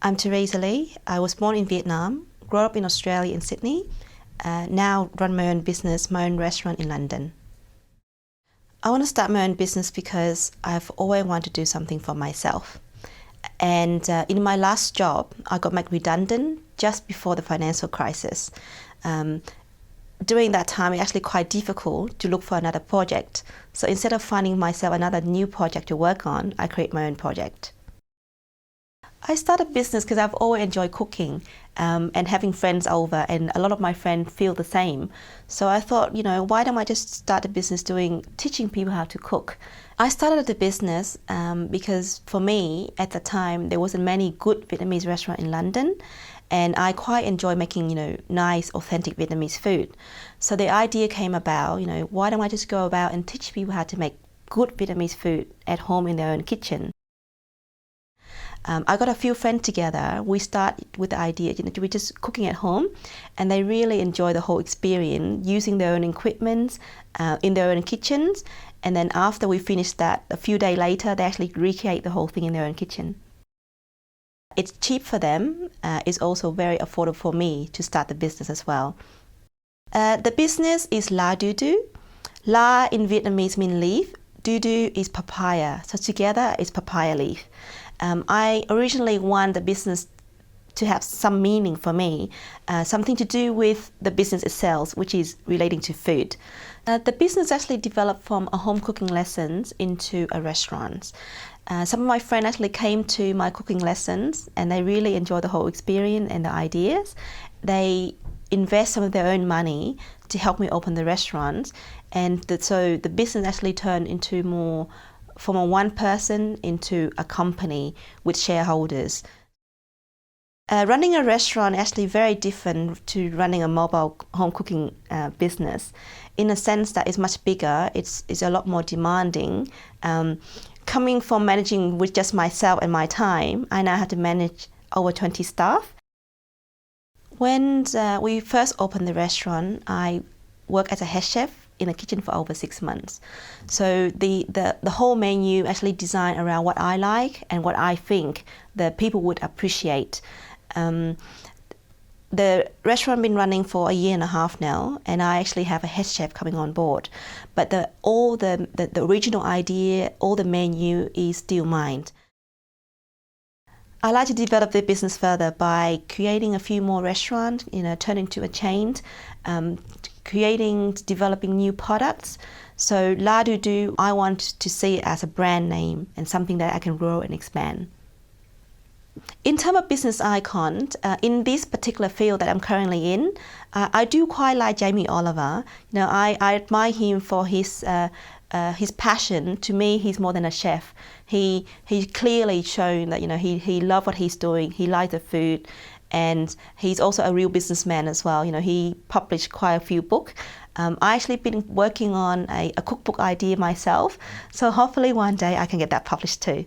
I'm Teresa Lee. I was born in Vietnam, grew up in Australia in Sydney, now run my own business, my own restaurant in London. I want to start my own business because I've always wanted to do something for myself. And in my last job, I got made redundant just before the financial crisis. During that time, it's actually quite difficult to look for another project. So instead of finding myself another new project to work on, I create my own project. I started business because I've always enjoyed cooking and having friends over, and a lot of my friends feel the same. So I thought, why don't I just start a business teaching people how to cook? I started the business because for me, at the time, there wasn't many good Vietnamese restaurants in London, and I quite enjoy making, nice, authentic Vietnamese food. So the idea came about, why don't I just go about and teach people how to make good Vietnamese food at home in their own kitchen? I got a few friends together. We started with the idea, to be just cooking at home, and they really enjoy the whole experience, using their own equipment in their own kitchens. And then after we finished that, a few days later, they actually recreate the whole thing in their own kitchen. It's cheap for them. It's also very affordable for me to start the business as well. The business is La Du Du. La in Vietnamese means leaf. Du Du is papaya. So together it's papaya leaf. I originally want the business to have some meaning for me, something to do with the business itself, which is relating to food. The business actually developed from a home cooking lessons into a restaurant. Some of my friends actually came to my cooking lessons and they really enjoyed the whole experience and the ideas. They invest some of their own money to help me open the restaurant, and so the business actually turned into more from a one person into a company with shareholders. Running a restaurant is actually very different to running a mobile home cooking business, in a sense that it's much bigger, it's a lot more demanding. Coming from managing with just myself and my time, I now have to manage over 20 staff. When we first opened the restaurant, I worked as a head chef in the kitchen for over 6 months. So the whole menu actually designed around what I like and what I think the people would appreciate. The restaurant been running for 1.5 years now, and I actually have a head chef coming on board. But the original idea, all the menu is still mine. I like to develop the business further by creating a few more restaurants, turning to a chain, developing new products. So La Du Du, I want to see it as a brand name and something that I can grow and expand. In terms of business icon, in this particular field that I'm currently in, I do quite like Jamie Oliver. I admire him for his passion. To me, he's more than a chef. He clearly shown that he loves what he's doing. He likes the food, and he's also a real businessman as well. He published quite a few books. I actually been working on a cookbook idea myself, so hopefully one day I can get that published too.